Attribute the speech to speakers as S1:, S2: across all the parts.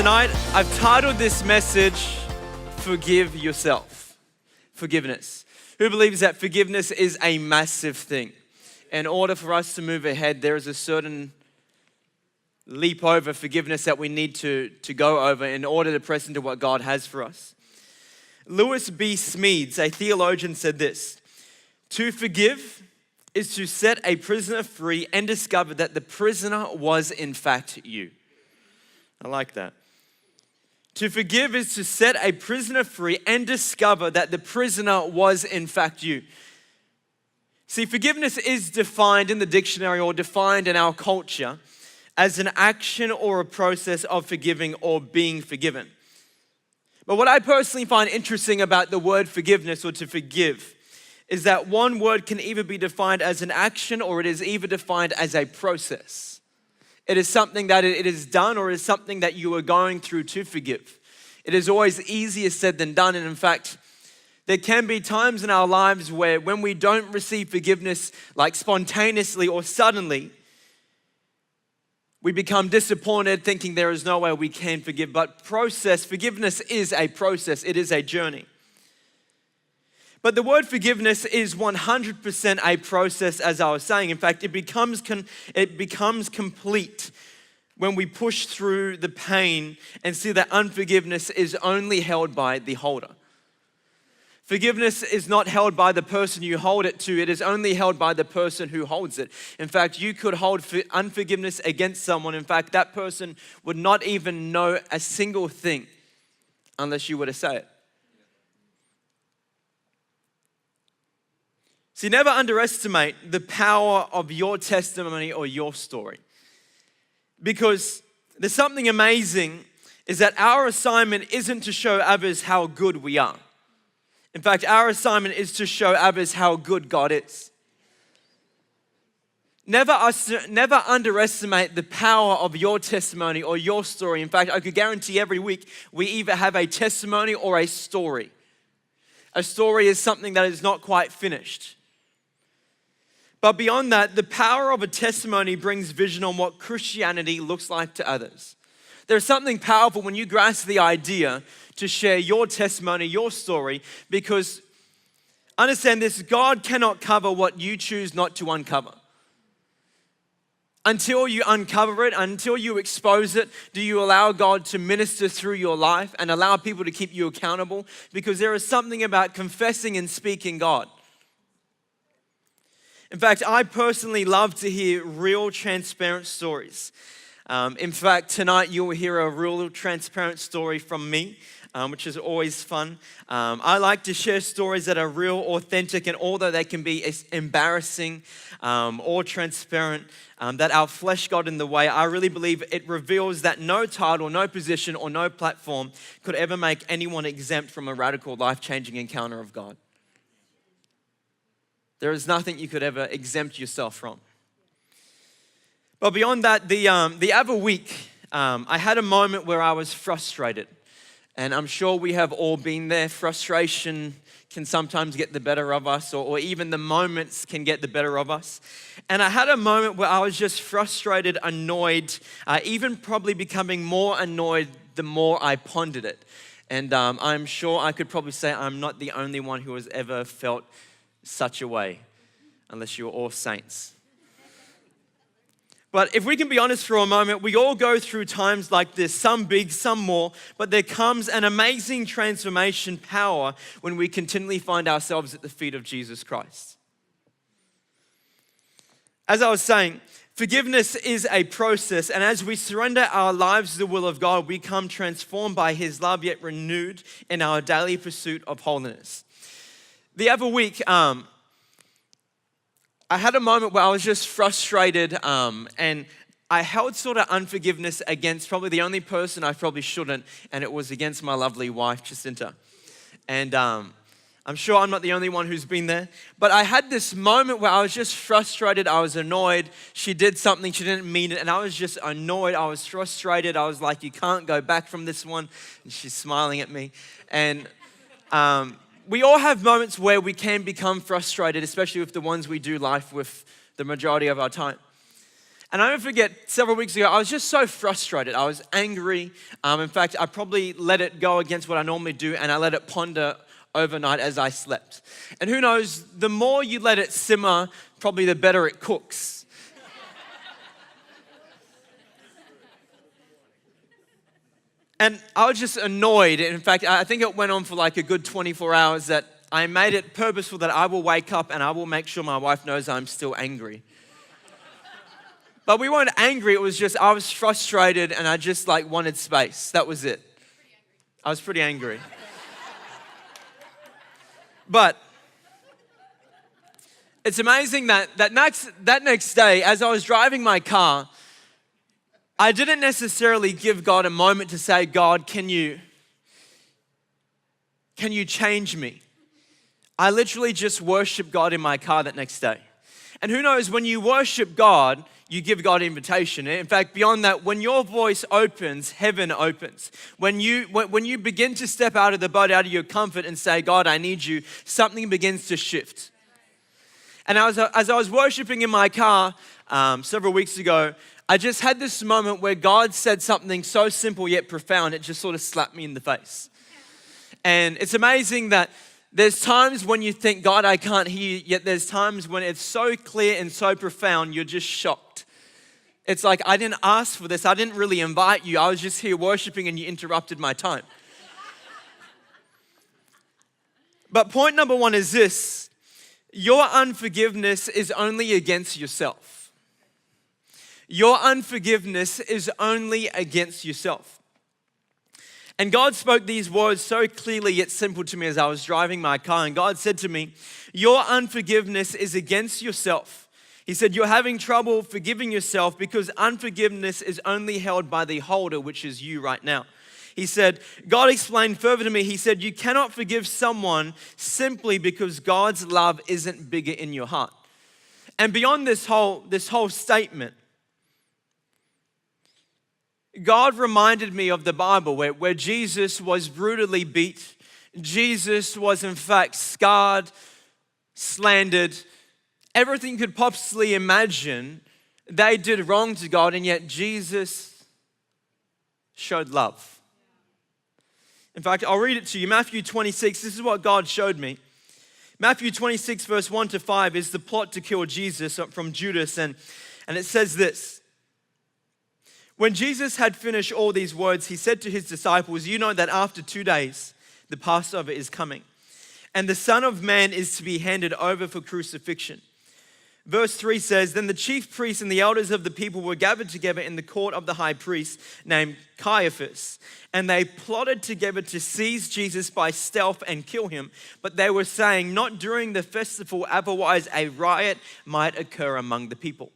S1: Tonight, I've titled this message, Forgive Yourself. Forgiveness. Who believes that forgiveness is a massive thing? In order for us to move ahead, there is a certain leap over forgiveness that we need to go over in order to press into what God has for us. Lewis B. Smedes, a theologian, said this: to forgive is to set a prisoner free and discover that the prisoner was in fact you. I like that. To forgive is to set a prisoner free and discover that the prisoner was in fact you. See, forgiveness is defined in the dictionary or defined in our culture as an action or a process of forgiving or being forgiven. But what I personally find interesting about the word forgiveness or to forgive is that one word can either be defined as an action or it is either defined as a process. It is something that it is done or it is something that you are going through to forgive. It is always easier said than done. And in fact, there can be times in our lives where when we don't receive forgiveness like spontaneously or suddenly, we become disappointed thinking there is no way we can forgive. But forgiveness is a process. It is a journey. But the word forgiveness is 100% a process, as I was saying. In fact, it becomes complete when we push through the pain and see that unforgiveness is only held by the holder. Forgiveness is not held by the person you hold it to. It is only held by the person who holds it. In fact, you could hold unforgiveness against someone. In fact, that person would not even know a single thing unless you were to say it. See, never underestimate the power of your testimony or your story. Because there's something amazing is that our assignment isn't to show others how good we are. In fact, our assignment is to show others how good God is. Never underestimate the power of your testimony or your story. In fact, I could guarantee every week we either have a testimony or a story. A story is something that is not quite finished. But beyond that, the power of a testimony brings vision on what Christianity looks like to others. There's something powerful when you grasp the idea to share your testimony, your story, because understand this, God cannot cover what you choose not to uncover. Until you uncover it, until you expose it, do you allow God to minister through your life and allow people to keep you accountable? Because there is something about confessing and speaking God. In fact, I personally love to hear real, transparent stories. In fact, tonight you'll hear a real, transparent story from me, which is always fun. I like to share stories that are real, authentic, and although they can be embarrassing or transparent, that our flesh got in the way, I really believe it reveals that no title, no position, or no platform could ever make anyone exempt from a radical, life-changing encounter of God. There is nothing you could ever exempt yourself from. But beyond that, the other week, I had a moment where I was frustrated. And I'm sure we have all been there. Frustration can sometimes get the better of us, or even the moments can get the better of us. And I had a moment where I was just frustrated, annoyed, even probably becoming more annoyed the more I pondered it. And I'm sure I could probably say I'm not the only one who has ever felt such a way, unless you're all saints. But if we can be honest for a moment, we all go through times like this, some big, some more, but there comes an amazing transformation power when we continually find ourselves at the feet of Jesus Christ. As I was saying, forgiveness is a process, and as we surrender our lives to the will of God, we come transformed by His love, yet renewed in our daily pursuit of holiness. The other week, I had a moment where I was just frustrated and I held sort of unforgiveness against probably the only person I probably shouldn't, and it was against my lovely wife, Jacinta. And I'm sure I'm not the only one who's been there, but I had this moment where I was just frustrated, I was annoyed. She did something, she didn't mean it, and I was just annoyed, I was frustrated. I was like, you can't go back from this one. And she's smiling at me. And we all have moments where we can become frustrated, especially with the ones we do life with the majority of our time. And I never forget, several weeks ago, I was just so frustrated. I was angry. In fact, I probably let it go against what I normally do, and I let it ponder overnight as I slept. And who knows, the more you let it simmer, probably the better it cooks. And I was just annoyed. In fact, I think it went on for like a good 24 hours that I made it purposeful that I will wake up and I will make sure my wife knows I'm still angry. But we weren't angry, it was just I was frustrated and I just like wanted space. That was it. I was pretty angry. But it's amazing that next day, as I was driving my car, I didn't necessarily give God a moment to say, God, can you change me? I literally just worshiped God in my car that next day. And who knows, when you worship God, you give God invitation. In fact, beyond that, when your voice opens, heaven opens. When you begin to step out of the boat, out of your comfort and say, God, I need you, something begins to shift. And as I was worshiping in my car several weeks ago, I just had this moment where God said something so simple yet profound, it just sort of slapped me in the face. And it's amazing that there's times when you think, God, I can't hear you, yet there's times when it's so clear and so profound, you're just shocked. It's like, I didn't ask for this. I didn't really invite you. I was just here worshiping and you interrupted my time. But point number one is this: your unforgiveness is only against yourself. Your unforgiveness is only against yourself. And God spoke these words so clearly yet simple to me as I was driving my car. And God said to me, your unforgiveness is against yourself. He said, you're having trouble forgiving yourself because unforgiveness is only held by the holder, which is you right now. He said, God explained further to me, he said, you cannot forgive someone simply because God's love isn't bigger in your heart. And beyond this whole statement, God reminded me of the Bible where Jesus was brutally beat. Jesus was in fact scarred, slandered. Everything you could possibly imagine, they did wrong to God, and yet Jesus showed love. In fact, I'll read it to you. Matthew 26, this is what God showed me. Matthew 26 verse 1 to 5 is the plot to kill Jesus from Judas, and it says this. When Jesus had finished all these words, he said to his disciples, you know that after 2 days, the Passover is coming, and the Son of Man is to be handed over for crucifixion. Verse 3 says, then the chief priests and the elders of the people were gathered together in the court of the high priest named Caiaphas, and they plotted together to seize Jesus by stealth and kill him. But they were saying, not during the festival, otherwise a riot might occur among the people.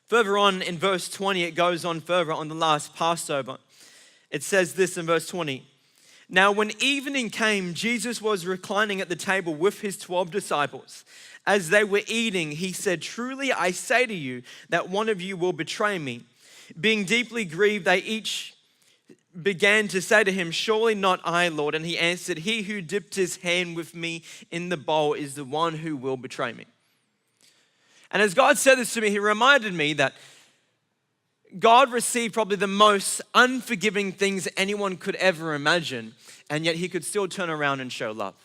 S1: Further on in verse 20, it goes on further on the last Passover. It says this in verse 20. Now when evening came, Jesus was reclining at the table with his 12 disciples. As they were eating, he said, truly I say to you that one of you will betray me. Being deeply grieved, they each began to say to him, surely not I, Lord. And he answered, he who dipped his hand with me in the bowl is the one who will betray me. And as God said this to me, he reminded me that God received probably the most unforgiving things anyone could ever imagine, and yet he could still turn around and show love.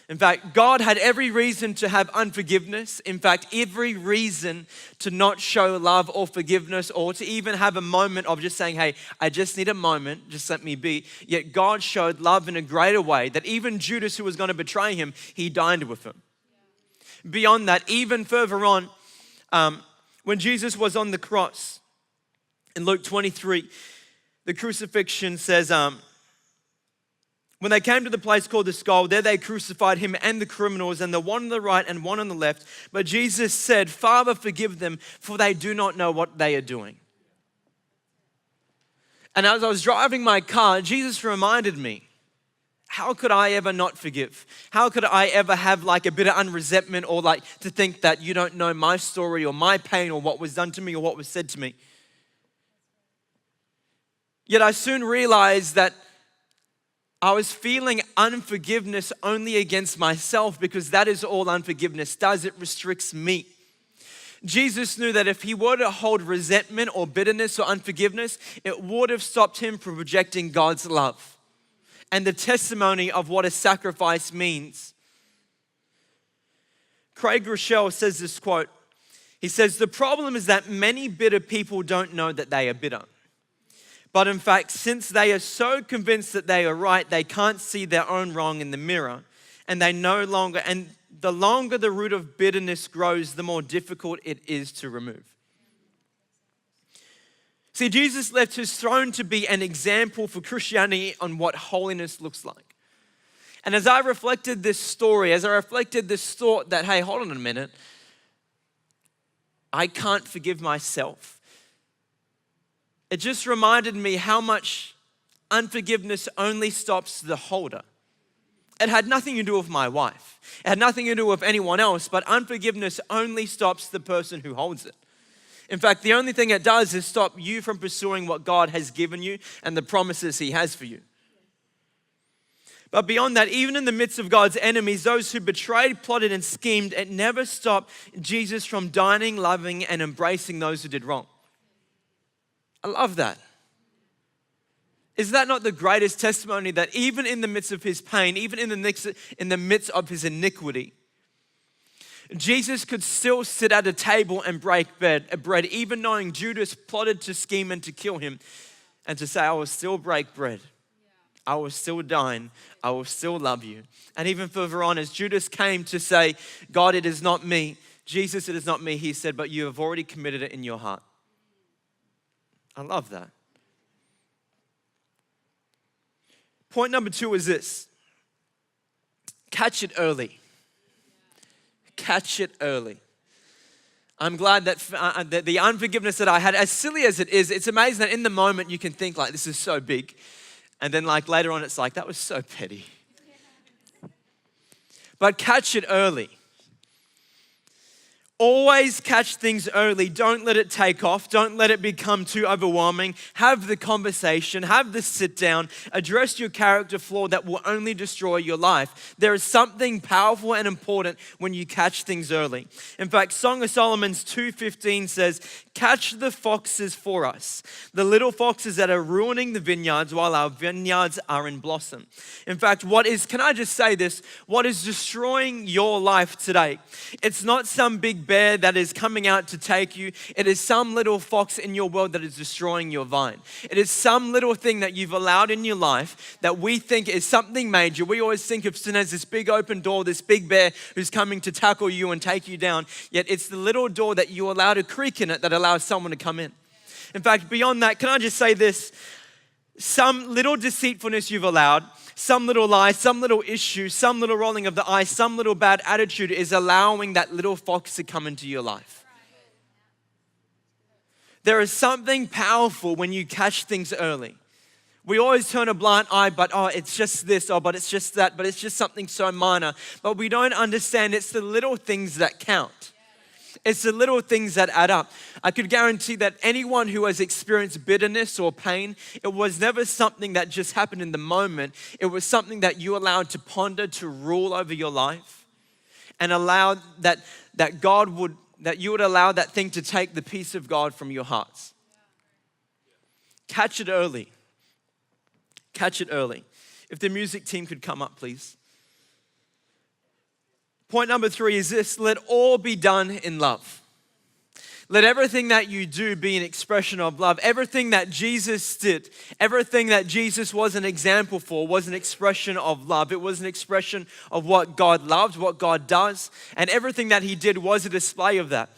S1: In fact, God had every reason to have unforgiveness. In fact, every reason to not show love or forgiveness, or to even have a moment of just saying, hey, I just need a moment, just let me be. Yet God showed love in a greater way that even Judas, who was going to betray him, he dined with him. Beyond that, even further on, when Jesus was on the cross, in Luke 23, the crucifixion says, when they came to the place called the skull, there they crucified him and the criminals, and the one on the right and one on the left. But Jesus said, Father, forgive them, for they do not know what they are doing. And as I was driving my car, Jesus reminded me, how could I ever not forgive? How could I ever have like a bit of unresentment, or like to think that you don't know my story or my pain or what was done to me or what was said to me? Yet I soon realized that I was feeling unforgiveness only against myself, because that is all unforgiveness does. It restricts me. Jesus knew that if he were to hold resentment or bitterness or unforgiveness, it would have stopped him from rejecting God's love and the testimony of what a sacrifice means. Craig Rochelle says this quote. He says, "The problem is that many bitter people don't know that they are bitter. But in fact, since they are so convinced that they are right, they can't see their own wrong in the mirror. And the longer the root of bitterness grows, the more difficult it is to remove." See, Jesus left his throne to be an example for Christianity on what holiness looks like. And as I reflected this story, as I reflected this thought that, hey, hold on a minute, I can't forgive myself. It just reminded me how much unforgiveness only stops the holder. It had nothing to do with my wife. It had nothing to do with anyone else, but unforgiveness only stops the person who holds it. In fact, the only thing it does is stop you from pursuing what God has given you and the promises he has for you. But beyond that, even in the midst of God's enemies, those who betrayed, plotted, and schemed, it never stopped Jesus from dining, loving, and embracing those who did wrong. I love that. Is that not the greatest testimony that even in the midst of his pain, even in the midst of his iniquity, Jesus could still sit at a table and break bread, even knowing Judas plotted to scheme and to kill him, and to say, I will still break bread. I will still dine. I will still love you. And even further on, as Judas came to say, God, it is not me. Jesus, it is not me. He said, but you have already committed it in your heart. I love that. Point number 2 is this. Catch it early. Catch it early. I'm glad that the unforgiveness that I had, as silly as it is, it's amazing that in the moment you can think like, this is so big. And then like later on, it's like, that was so petty. But catch it early. Always catch things early. Don't let it take off. Don't let it become too overwhelming. Have the conversation. Have the sit down. Address your character flaw that will only destroy your life. There is something powerful and important when you catch things early. In fact, Song of Solomon's 2:15 says, catch the foxes for us, the little foxes that are ruining the vineyards while our vineyards are in blossom. In fact, can I just say this? What is destroying your life today? It's not some big bear that is coming out to take you. It is some little fox in your world that is destroying your vine. It is some little thing that you've allowed in your life that we think is something major. We always think of sin as this big open door, this big bear who's coming to tackle you and take you down. Yet it's the little door that you allow to creak in it that allows someone to come in. In fact, beyond that, can I just say this? Some little deceitfulness you've allowed, some little lie, some little issue, some little rolling of the eyes, some little bad attitude is allowing that little fox to come into your life. There is something powerful when you catch things early. We always turn a blind eye, but it's just this, but it's just that, but it's just something so minor. But we don't understand it's the little things that count. It's the little things that add up. I could guarantee that anyone who has experienced bitterness or pain, it was never something that just happened in the moment. It was something that you allowed to ponder, to rule over your life, and allow that you would allow that thing to take the peace of God from your hearts. Catch it early. Catch it early. If the music team could come up, please. Point number 3 is this: let all be done in love. Let everything that you do be an expression of love. Everything that Jesus did, everything that Jesus was an example for was an expression of love. It was an expression of what God loved, what God does, and everything that he did was a display of that.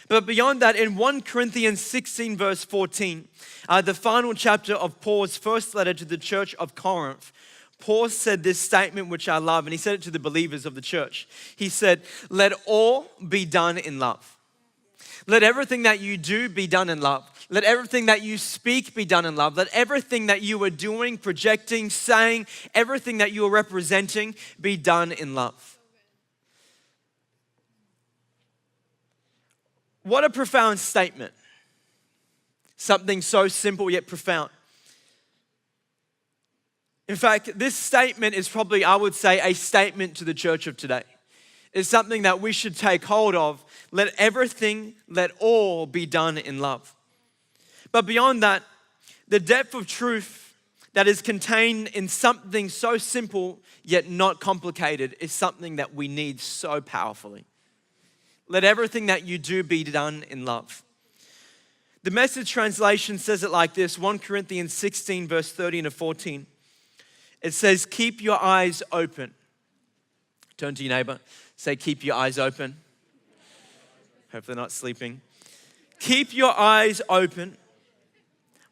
S1: But beyond that, in 1 Corinthians 16 verse 14, the final chapter of Paul's first letter to the church of Corinth, Paul said this statement, which I love, and he said it to the believers of the church. He said, let all be done in love. Let everything that you do be done in love. Let everything that you speak be done in love. Let everything that you are doing, projecting, saying, everything that you are representing be done in love. What a profound statement. Something so simple yet profound. In fact, this statement is probably, I would say, a statement to the church of today. is something that we should take hold of. Let everything, let all be done in love. But beyond that, the depth of truth that is contained in something so simple yet not complicated is something that we need so powerfully. Let everything that you do be done in love. The Message translation says it like this, 1 Corinthians 16 verse 13 to 14. It says, keep your eyes open. Turn to your neighbor, say, keep your eyes open. Hope they're not sleeping. Keep your eyes open.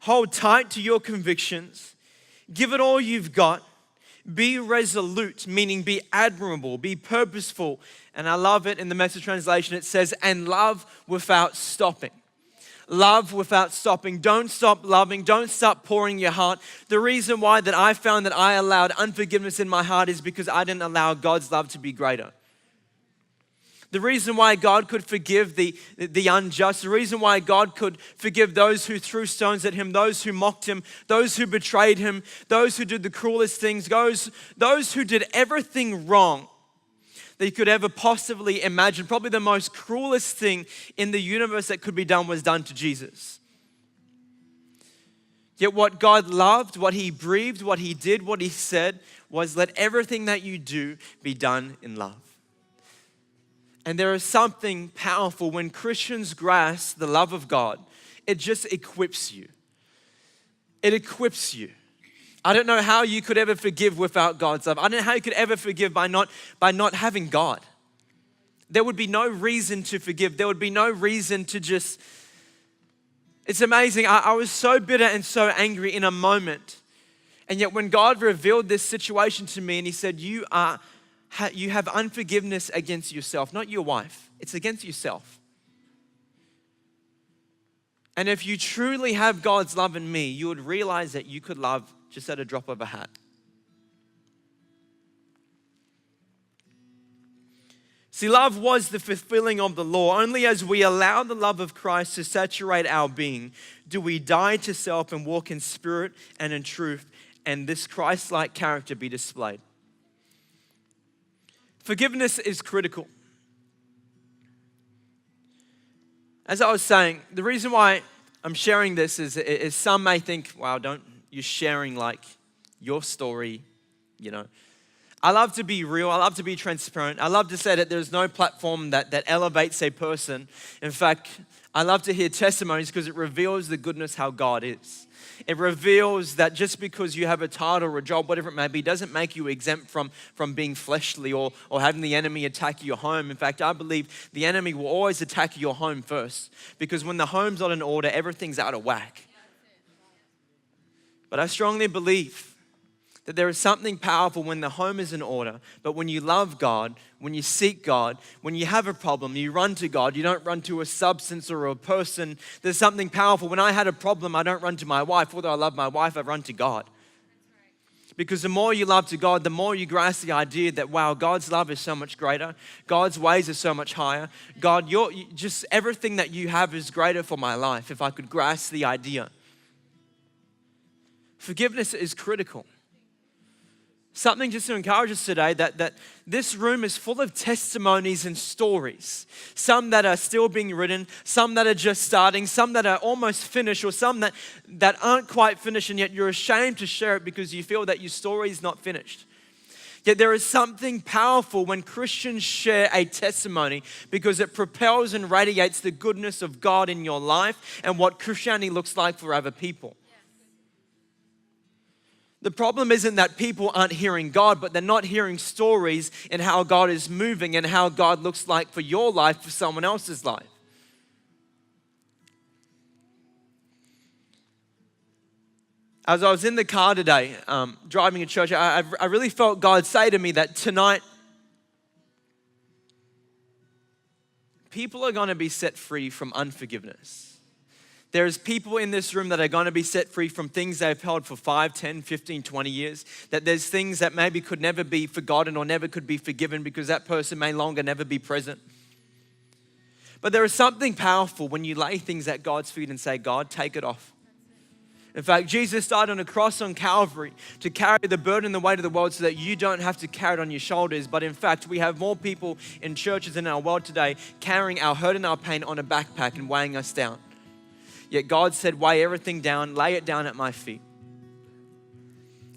S1: Hold tight to your convictions. Give it all you've got. Be resolute, meaning be admirable, be purposeful. And I love it in the Message translation. It says, and love without stopping. Love without stopping. Don't stop loving. Don't stop pouring your heart. The reason why that I found that I allowed unforgiveness in my heart is because I didn't allow God's love to be greater. The reason why God could forgive the unjust, the reason why God could forgive those who threw stones at him, those who mocked him, those who betrayed him, those who did the cruelest things, those who did everything wrong that you could ever possibly imagine. Probably the most cruelest thing in the universe that could be done was done to Jesus. Yet what God loved, what he breathed, what he did, what he said was, let everything that you do be done in love. And there is something powerful when Christians grasp the love of God. It just equips you. It equips you. I don't know how you could ever forgive without God's love. I don't know how you could ever forgive by not having God. There would be no reason to forgive. There would be no reason to just... It's amazing. I was so bitter and so angry in a moment. And yet when God revealed this situation to me and he said, you have unforgiveness against yourself, not your wife. It's against yourself. And if you truly have God's love in me, you would realize that you could love just at a drop of a hat. See, love was the fulfilling of the law. Only as we allow the love of Christ to saturate our being do we die to self and walk in spirit and in truth, and this Christ-like character be displayed. Forgiveness is critical. As I was saying, the reason why I'm sharing this is some may think, wow, you're sharing like your story, you know. I love to be real. I love to be transparent. I love to say that there's no platform that elevates a person. In fact, I love to hear testimonies because it reveals the goodness how God is. It reveals that just because you have a title or a job, whatever it may be, doesn't make you exempt from being fleshly or having the enemy attack your home. In fact, I believe the enemy will always attack your home first, because when the home's not in order, everything's out of whack. But I strongly believe that there is something powerful when the home is in order, but when you love God, when you seek God, when you have a problem, you run to God. You don't run to a substance or a person. There's something powerful. When I had a problem, I don't run to my wife. Although I love my wife, I run to God. Because the more you love to God, the more you grasp the idea that, wow, God's love is so much greater. God's ways are so much higher. God, just everything that you have is greater for my life, if I could grasp the idea. Forgiveness is critical. Something just to encourage us today, that this room is full of testimonies and stories. Some that are still being written, some that are just starting, some that are almost finished, or some that aren't quite finished, and yet you're ashamed to share it because you feel that your story is not finished. Yet there is something powerful when Christians share a testimony, because it propels and radiates the goodness of God in your life and what Christianity looks like for other people. The problem isn't that people aren't hearing God, but they're not hearing stories and how God is moving and how God looks like for your life, for someone else's life. As I was in the car today, driving to church, I really felt God say to me that tonight, people are going to be set free from unforgiveness. There's people in this room that are going to be set free from things they've held for 5, 10, 15, 20 years. That there's things that maybe could never be forgotten or never could be forgiven because that person may longer never be present. But there is something powerful when you lay things at God's feet and say, God, take it off. In fact, Jesus died on a cross on Calvary to carry the burden and the weight of the world so that you don't have to carry it on your shoulders. But in fact, we have more people in churches in our world today carrying our hurt and our pain on a backpack and weighing us down. Yet God said, weigh everything down, lay it down at my feet.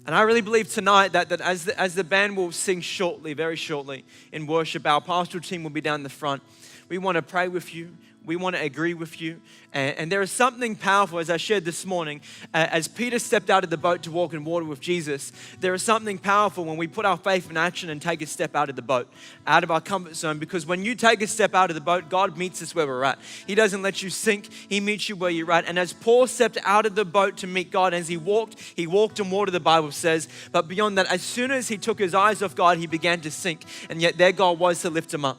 S1: And I really believe tonight that as the band will sing shortly, very shortly in worship, our pastoral team will be down the front. We want to pray with you. We want to agree with you. And there is something powerful, as I shared this morning, as Peter stepped out of the boat to walk in water with Jesus, there is something powerful when we put our faith in action and take a step out of the boat, out of our comfort zone. Because when you take a step out of the boat, God meets us where we're at. He doesn't let you sink. He meets you where you're at. And as Paul stepped out of the boat to meet God, as he walked in water, the Bible says. But beyond that, as soon as he took his eyes off God, he began to sink. And yet their goal was to lift him up.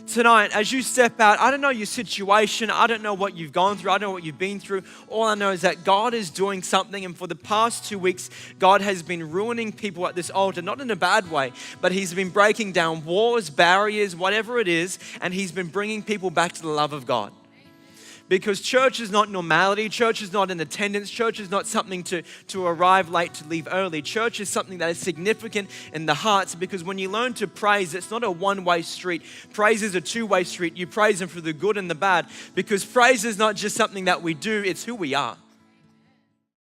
S1: Tonight, as you step out, I don't know your situation. I don't know what you've gone through. I don't know what you've been through. All I know is that God is doing something. And for the past 2 weeks, God has been ruining people at this altar, not in a bad way, but he's been breaking down walls, barriers, whatever it is. And he's been bringing people back to the love of God. Because church is not normality. Church is not an attendance. Church is not something to arrive late, to leave early. Church is something that is significant in the hearts, because when you learn to praise, it's not a one-way street. Praise is a two-way street. You praise him for the good and the bad, because praise is not just something that we do, it's who we are.